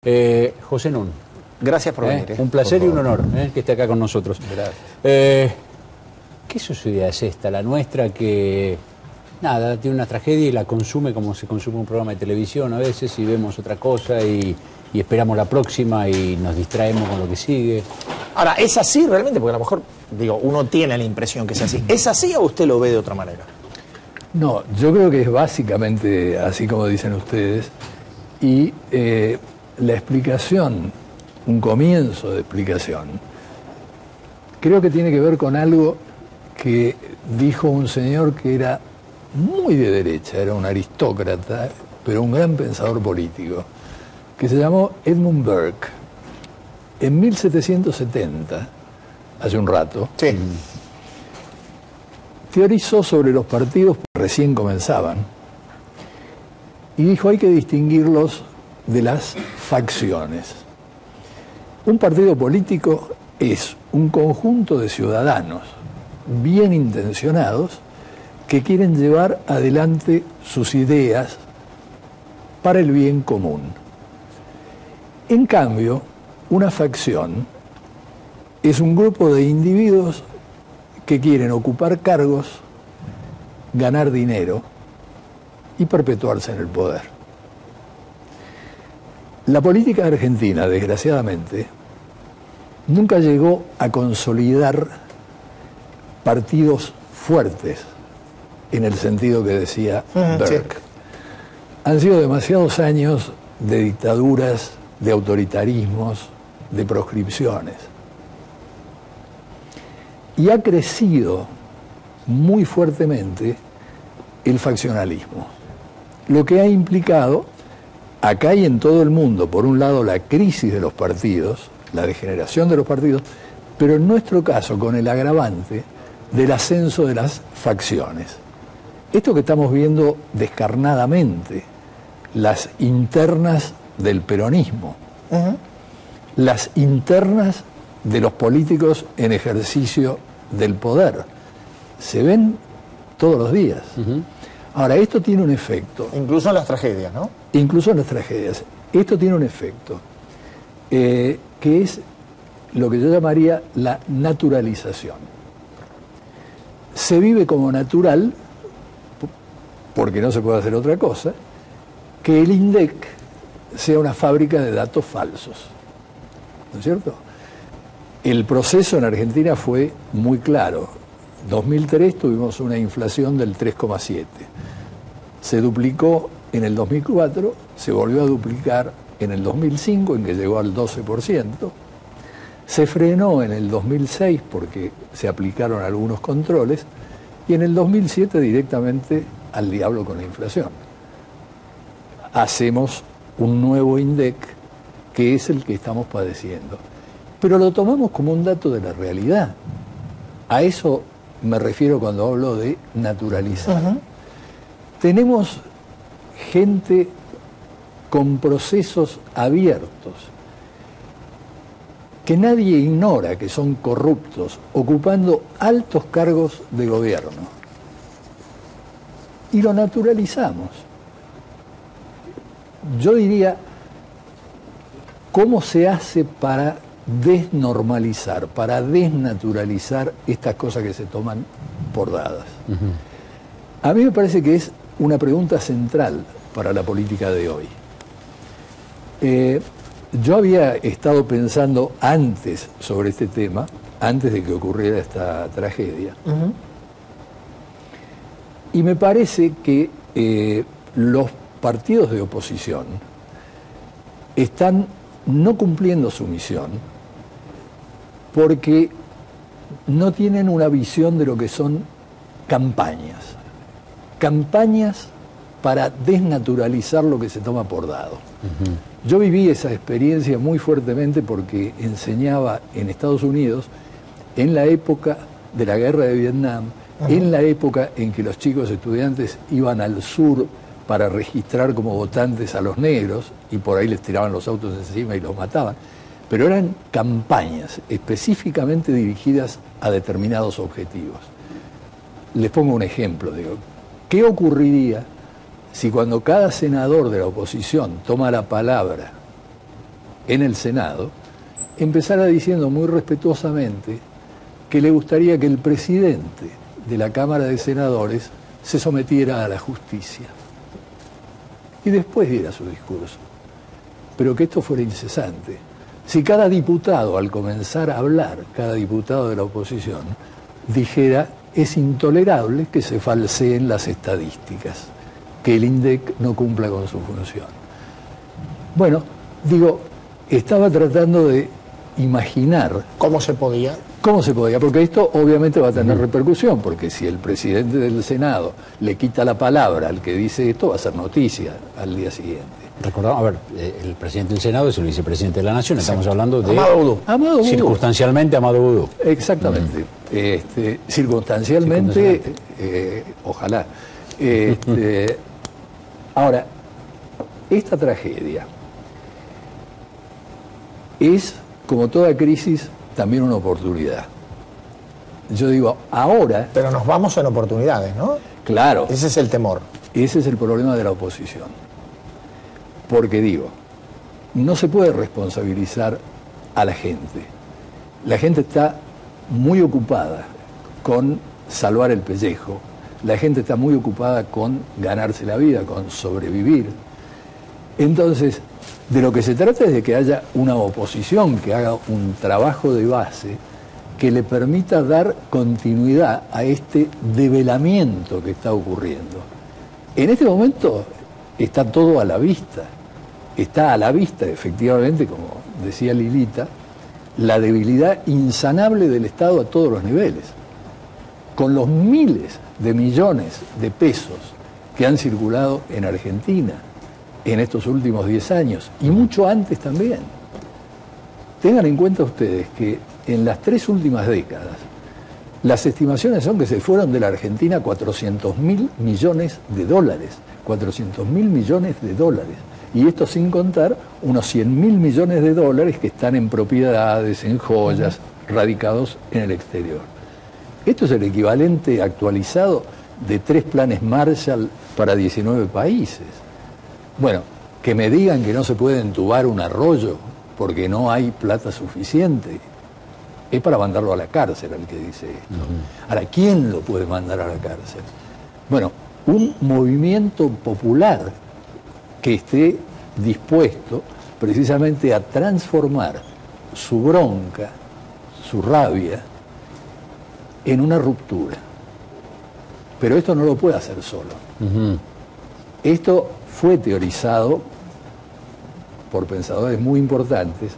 José Nun. Gracias por venir. Un placer y un honor que esté acá con nosotros. Gracias. ¿Qué sociedad es esta, la nuestra, que nada, tiene una tragedia y la consume como se consume un programa de televisión a veces, y vemos otra cosa y esperamos la próxima y nos distraemos con lo que sigue? Ahora, ¿es así realmente? Porque a lo mejor, digo, uno tiene la impresión que es así. ¿Es así o usted lo ve de otra manera? No, yo creo que es básicamente así como dicen ustedes, y la explicación, un comienzo de explicación, creo que tiene que ver con algo que dijo un señor que era muy de derecha, era un aristócrata, pero un gran pensador político, que se llamó Edmund Burke. En 1770, hace un rato, Sí. Teorizó sobre los partidos que recién comenzaban y dijo: hay que distinguirlos de las facciones. Un partido político es un conjunto de ciudadanos bien intencionados que quieren llevar adelante sus ideas para el bien común. En cambio, una facción es un grupo de individuos que quieren ocupar cargos, ganar dinero y perpetuarse en el poder. La política argentina, desgraciadamente, nunca llegó a consolidar partidos fuertes, en el sentido que decía Burke. Sí. Han sido demasiados años de dictaduras, de autoritarismos, de proscripciones. Y ha crecido muy fuertemente el faccionalismo, lo que ha implicado, acá y en todo el mundo, por un lado la crisis de los partidos, la degeneración de los partidos, pero en nuestro caso con el agravante del ascenso de las facciones. Esto que estamos viendo descarnadamente, las internas del peronismo, las internas de los políticos en ejercicio del poder, se ven todos los días. Ahora, esto tiene un efecto. Incluso en las tragedias, ¿no? Incluso en las tragedias. Esto tiene un efecto, que es lo que yo llamaría la naturalización. Se vive como natural, porque no se puede hacer otra cosa, que el INDEC sea una fábrica de datos falsos. ¿No es cierto? El proceso en Argentina fue muy claro. En 2003 tuvimos una inflación del 3,7. Se duplicó en el 2004, se volvió a duplicar en el 2005, en que llegó al 12%. Se frenó en el 2006 porque se aplicaron algunos controles, y en el 2007 directamente al diablo con la inflación. Hacemos un nuevo INDEC, que es el que estamos padeciendo. Pero lo tomamos como un dato de la realidad. A eso me refiero cuando hablo de naturalizar. Tenemos gente con procesos abiertos, que nadie ignora que son corruptos, ocupando altos cargos de gobierno. Y lo naturalizamos. Yo diría, ¿cómo se hace para desnormalizar, para desnaturalizar estas cosas que se toman por dadas? A mí me parece que es una pregunta central para la política de hoy. Yo había estado pensando antes sobre este tema, antes de que ocurriera esta tragedia, y me parece que los partidos de oposición están no cumpliendo su misión porque no tienen una visión de lo que son campañas. Campañas para desnaturalizar lo que se toma por dado. Yo viví esa experiencia muy fuertemente porque enseñaba en Estados Unidos en la época de la guerra de Vietnam, en la época en que los chicos estudiantes iban al sur para registrar como votantes a los negros, y por ahí les tiraban los autos encima y los mataban. Pero eran campañas específicamente dirigidas a determinados objetivos. Les pongo un ejemplo, digo, ¿qué ocurriría si cuando cada senador de la oposición toma la palabra en el Senado, empezara diciendo muy respetuosamente que le gustaría que el presidente de la Cámara de Senadores se sometiera a la justicia. Y después diera su discurso. Pero que esto fuera incesante. Si cada diputado, al comenzar a hablar, cada diputado de la oposición, dijera, es intolerable que se falseen las estadísticas, que el INDEC no cumpla con su función. Bueno, digo, estaba tratando de imaginar ¿Cómo se podía? ¿Cómo se podía? Porque esto obviamente va a tener repercusión, porque si el presidente del Senado le quita la palabra al que dice esto, va a ser noticia al día siguiente. Recordamos, a ver, el presidente del Senado es el vicepresidente de la Nación, estamos hablando de... Amado Boudou. Amado Boudou. Circunstancialmente Amado Boudou. Exactamente. Circunstancialmente, ojalá. Ahora, esta tragedia es, como toda crisis, también una oportunidad. Yo digo, ahora... Pero nos vamos en oportunidades, ¿no? Claro. Ese es el temor. Ese es el problema de la oposición. Porque digo, no se puede responsabilizar a la gente. La gente está muy ocupada con salvar el pellejo. La gente está muy ocupada con ganarse la vida, con sobrevivir. Entonces, de lo que se trata es de que haya una oposición que haga un trabajo de base que le permita dar continuidad a este develamiento que está ocurriendo. En este momento está todo a la vista. Está a la vista, efectivamente, como decía Lilita, la debilidad insanable del Estado a todos los niveles. Con los miles de millones de pesos que han circulado en Argentina en estos últimos 10 años, y mucho antes también. Tengan en cuenta ustedes que en las 3 últimas décadas, las estimaciones son que se fueron de la Argentina 400.000 millones de dólares. 400.000 millones de dólares. Y esto sin contar unos 100.000 millones de dólares que están en propiedades, en joyas, radicados en el exterior. Esto es el equivalente actualizado de 3 planes Marshall para 19 países. Bueno, que me digan que no se puede entubar un arroyo porque no hay plata suficiente, es para mandarlo a la cárcel al que dice esto. Ahora, ¿quién lo puede mandar a la cárcel? Bueno, un movimiento popular que esté dispuesto precisamente a transformar su bronca, su rabia, en una ruptura. Pero esto no lo puede hacer solo. Esto fue teorizado por pensadores muy importantes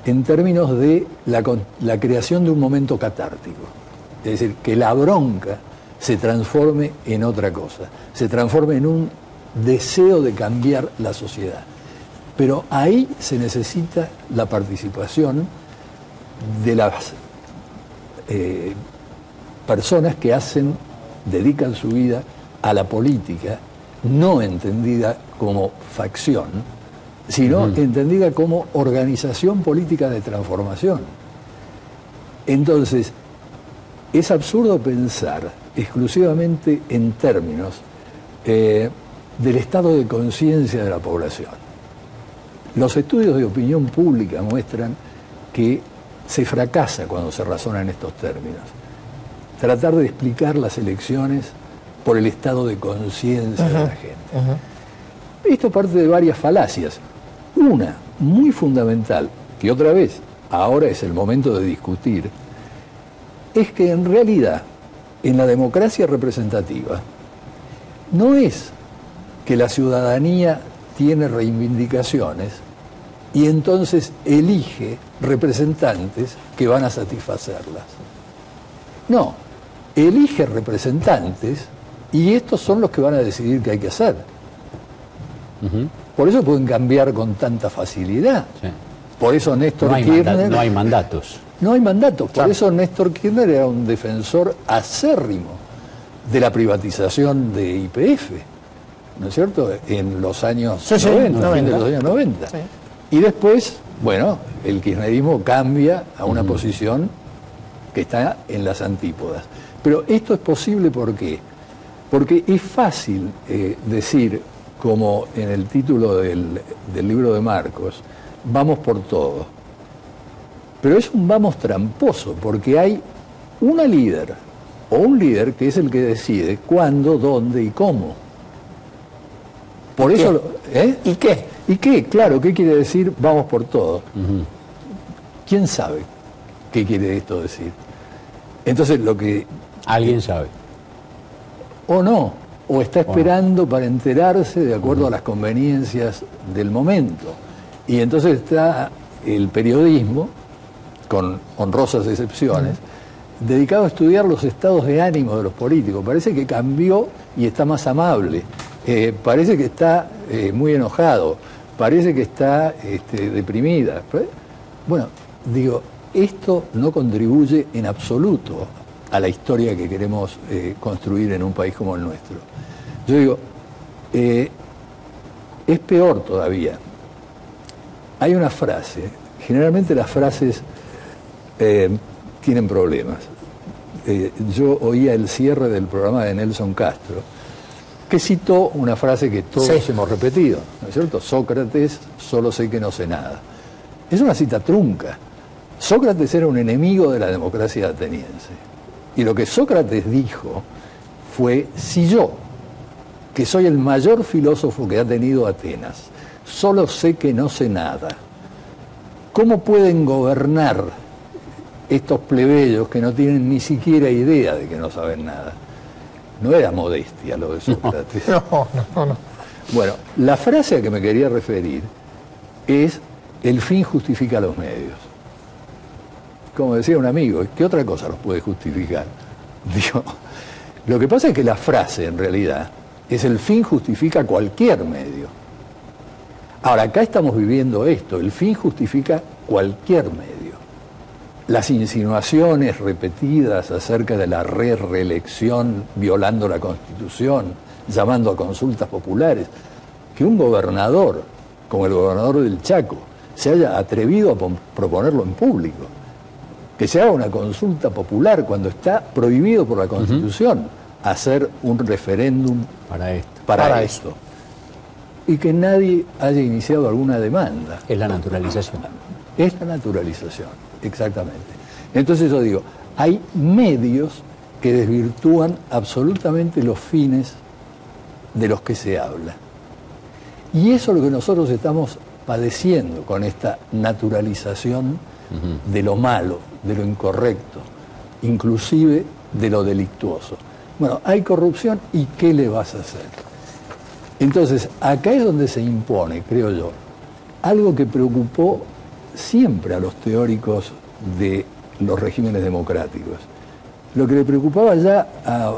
en términos de la creación de un momento catártico. Es decir, que la bronca se transforme en otra cosa, se transforme en un deseo de cambiar la sociedad. Pero ahí se necesita la participación de las personas que dedican su vida a la política, no entendida como facción, sino entendida como organización política de transformación. Entonces, es absurdo pensar exclusivamente en términos del estado de conciencia de la población. Los estudios de opinión pública muestran que se fracasa cuando se razona en estos términos. Tratar de explicar las elecciones por el estado de conciencia de la gente. Esto parte de varias falacias. Una, muy fundamental, que otra vez, ahora es el momento de discutir, es que en realidad, en la democracia representativa, no es que la ciudadanía tiene reivindicaciones y entonces elige representantes que van a satisfacerlas. No, elige representantes y estos son los que van a decidir qué hay que hacer. Por eso pueden cambiar con tanta facilidad. Sí. Por eso Néstor Kirchner... No hay mandatos. No hay mandatos. Por eso Néstor Kirchner era un defensor acérrimo de la privatización de YPF, ¿no es cierto?, en los años 90, fin de los años 90. Sí. Y después, bueno, el kirchnerismo cambia a una posición que está en las antípodas. Pero esto es posible, ¿por qué? Porque es fácil decir, como en el título del libro de Marcos, vamos por todo. Pero es un vamos tramposo, porque hay una líder o un líder que es el que decide cuándo, dónde y cómo. Por eso, ¿Y qué? ¿Y qué? Claro, ¿qué quiere decir vamos por todo? ¿Quién sabe qué quiere esto decir? Entonces lo que... Alguien sabe. O no, o está esperando para enterarse de acuerdo a las conveniencias del momento. Y entonces está el periodismo, con honrosas excepciones, dedicado a estudiar los estados de ánimo de los políticos. Parece que cambió y está más amable. Parece que está muy enojado. Parece que está deprimida. Bueno, digo, esto no contribuye en absoluto a la historia que queremos construir en un país como el nuestro. Yo digo, es peor todavía. Hay una frase, generalmente las frases tienen problemas. Yo oía el cierre del programa de Nelson Castro, que citó una frase que todos hemos repetido, ¿no es cierto? Sócrates, solo sé que no sé nada. Es una cita trunca. Sócrates era un enemigo de la democracia ateniense. Y lo que Sócrates dijo fue, si yo, que soy el mayor filósofo que ha tenido Atenas, solo sé que no sé nada, ¿cómo pueden gobernar estos plebeyos que no tienen ni siquiera idea de que no saben nada? No era modestia lo de Sócrates. No. Bueno, la frase a que me quería referir es: el fin justifica los medios. Como decía un amigo, ¿qué otra cosa los puede justificar? Digo, lo que pasa es que la frase en realidad es: el fin justifica cualquier medio. Ahora, acá estamos viviendo esto: el fin justifica cualquier medio. Las insinuaciones repetidas acerca de la reelección violando la Constitución, llamando a consultas populares, que un gobernador, como el gobernador del Chaco, se haya atrevido a proponerlo en público, que se haga una consulta popular cuando está prohibido por la Constitución hacer un referéndum para esto. Y que nadie haya iniciado alguna demanda. Es la naturalización. Es la naturalización, exactamente. Entonces yo digo, hay medios que desvirtúan absolutamente los fines de los que se habla. Y eso es lo que nosotros estamos padeciendo con esta naturalización de lo malo, de lo incorrecto, inclusive de lo delictuoso. Bueno, hay corrupción, ¿y qué le vas a hacer? Entonces, acá es donde se impone, creo yo, algo que preocupó siempre a los teóricos de los regímenes democráticos. Lo que le preocupaba ya a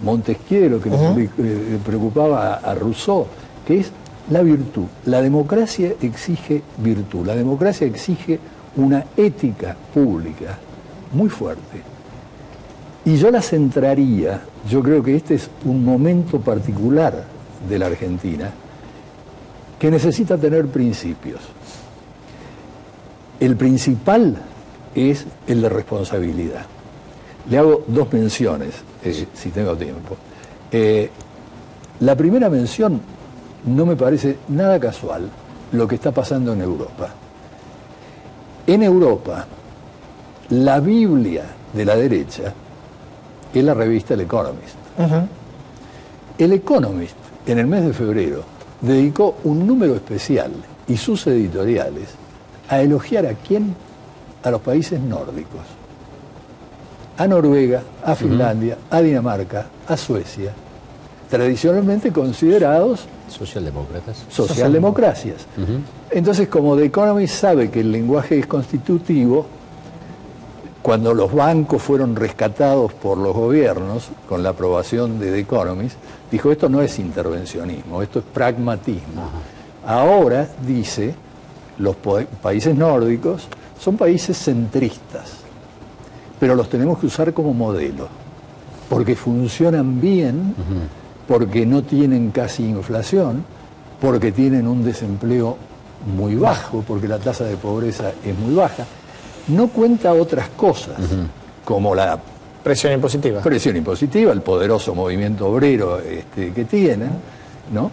Montesquieu, lo que le preocupaba a Rousseau, que es la virtud. La democracia exige virtud, la democracia exige una ética pública muy fuerte. Y yo la centraría, yo creo que este es un momento particular de la Argentina, que necesita tener principios. El principal es el de responsabilidad. Le hago dos menciones, si tengo tiempo. La primera mención, no me parece nada casual lo que está pasando en Europa. En Europa, la Biblia de la derecha es la revista El Economist. El Economist, en el mes de febrero, dedicó un número especial y sus editoriales a elogiar ¿a quién? A los países nórdicos. A Noruega, a Finlandia, a Dinamarca, a Suecia, tradicionalmente considerados socialdemocracias. Entonces, como The Economist sabe que el lenguaje es constitutivo, cuando los bancos fueron rescatados por los gobiernos, con la aprobación de The Economist, dijo: esto no es intervencionismo, esto es pragmatismo. Ahora, dice, los países nórdicos son países centristas, pero los tenemos que usar como modelo, porque funcionan bien, porque no tienen casi inflación, porque tienen un desempleo muy bajo, porque la tasa de pobreza es muy baja. No cuenta otras cosas, como la presión impositiva. El poderoso movimiento obrero que tienen, ¿no?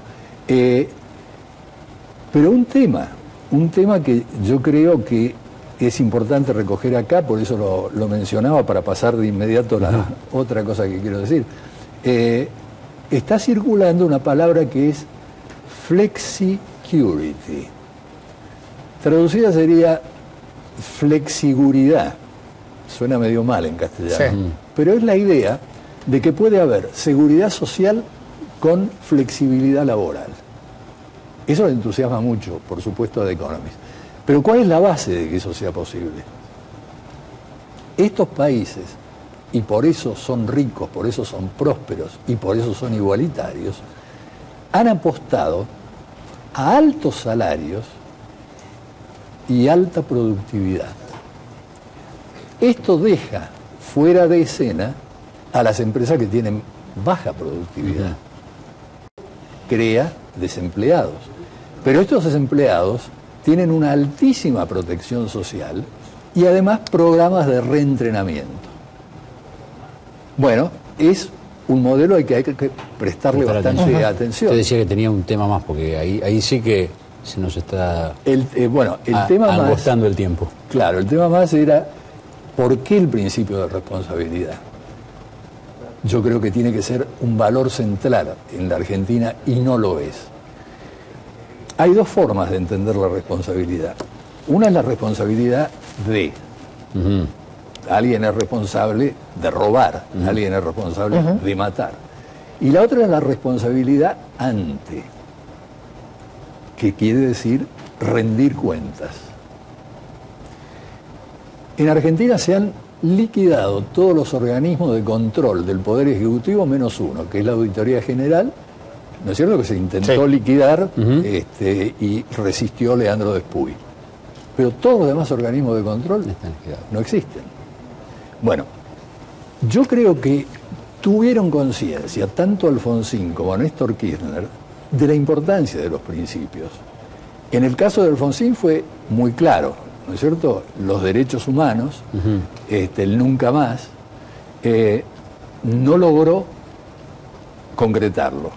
Pero un tema un tema que yo creo que es importante recoger acá, por eso lo mencionaba para pasar de inmediato a la otra cosa que quiero decir. Está circulando una palabra que es flexicurity. Traducida sería flexiguridad. Suena medio mal en castellano. Sí. Pero es la idea de que puede haber seguridad social con flexibilidad laboral. Eso le entusiasma mucho, por supuesto, a The Economist. Pero ¿cuál es la base de que eso sea posible? Estos países, y por eso son ricos, por eso son prósperos y por eso son igualitarios, han apostado a altos salarios y alta productividad. Esto deja fuera de escena a las empresas que tienen baja productividad. Crea desempleados. Pero estos desempleados tienen una altísima protección social y además programas de reentrenamiento. Bueno, es un modelo al que hay que prestarle bastante atención. Usted decía que tenía un tema más, porque ahí sí que se nos está el tema más, angostando el tiempo. Claro, el tema más era ¿por qué el principio de responsabilidad? Yo creo que tiene que ser un valor central en la Argentina y no lo es. Hay dos formas de entender la responsabilidad. Una es la responsabilidad de. Alguien es responsable de robar, alguien es responsable de matar. Y la otra es la responsabilidad ante, que quiere decir rendir cuentas. En Argentina se han liquidado todos los organismos de control del Poder Ejecutivo menos uno, que es la Auditoría General, ¿no es cierto?, que se intentó liquidar y resistió Leandro Despuy. Pero todos los demás organismos de control no existen. Bueno, yo creo que tuvieron conciencia, tanto Alfonsín como Néstor Kirchner, de la importancia de los principios. En el caso de Alfonsín fue muy claro, ¿no es cierto?, los derechos humanos, el nunca más, no logró concretarlo.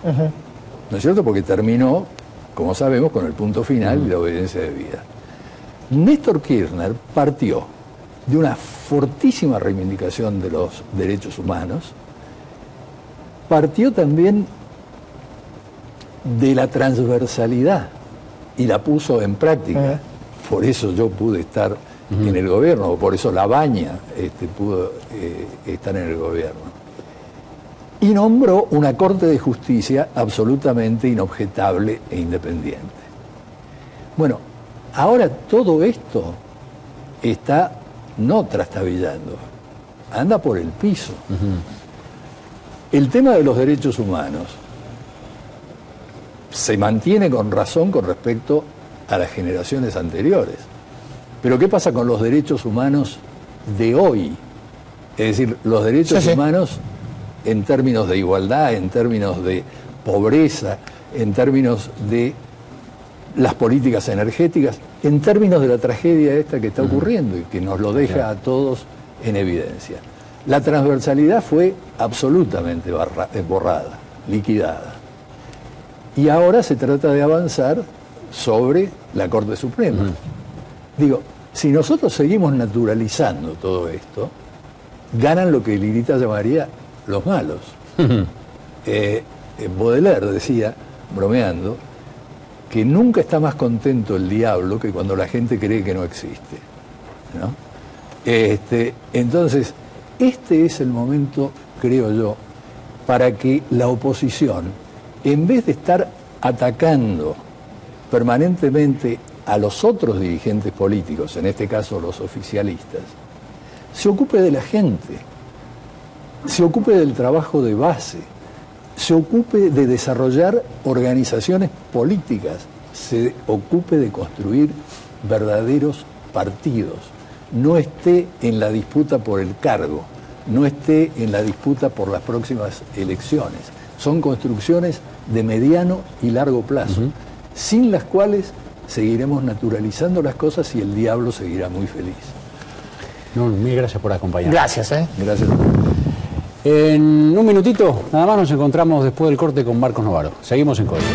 ¿No es cierto?, porque terminó, como sabemos, con el punto final y la obediencia debida. Néstor Kirchner partió de una fortísima reivindicación de los derechos humanos, partió también de la transversalidad y la puso en práctica. Por eso yo pude estar en el gobierno, o por eso Labaña pudo estar en el gobierno. Y nombró una Corte de Justicia absolutamente inobjetable e independiente. Bueno, ahora todo esto está no trastabillando, anda por el piso. El tema de los derechos humanos se mantiene con razón con respecto a las generaciones anteriores. Pero ¿qué pasa con los derechos humanos de hoy? Es decir, los derechos humanos en términos de igualdad, en términos de pobreza, en términos de las políticas energéticas, en términos de la tragedia esta que está ocurriendo y que nos lo deja a todos en evidencia. La transversalidad fue absolutamente borrada, liquidada. Y ahora se trata de avanzar sobre la Corte Suprema. Digo, si nosotros seguimos naturalizando todo esto, ganan lo que Lirita llamaría los malos. Baudelaire decía, bromeando, que nunca está más contento el diablo que cuando la gente cree que no existe, ¿no? Entonces, este es el momento, creo yo, para que la oposición, en vez de estar atacando permanentemente a los otros dirigentes políticos, en este caso los oficialistas, se ocupe de la gente, se ocupe del trabajo de base, se ocupe de desarrollar organizaciones políticas, se ocupe de construir verdaderos partidos, no esté en la disputa por el cargo, no esté en la disputa por las próximas elecciones. Son construcciones de mediano y largo plazo, sin las cuales seguiremos naturalizando las cosas y el diablo seguirá muy feliz. No, mil gracias por acompañarnos. Gracias. Gracias. En un minutito, nada más nos encontramos después del corte con Marcos Novaro. Seguimos en Código.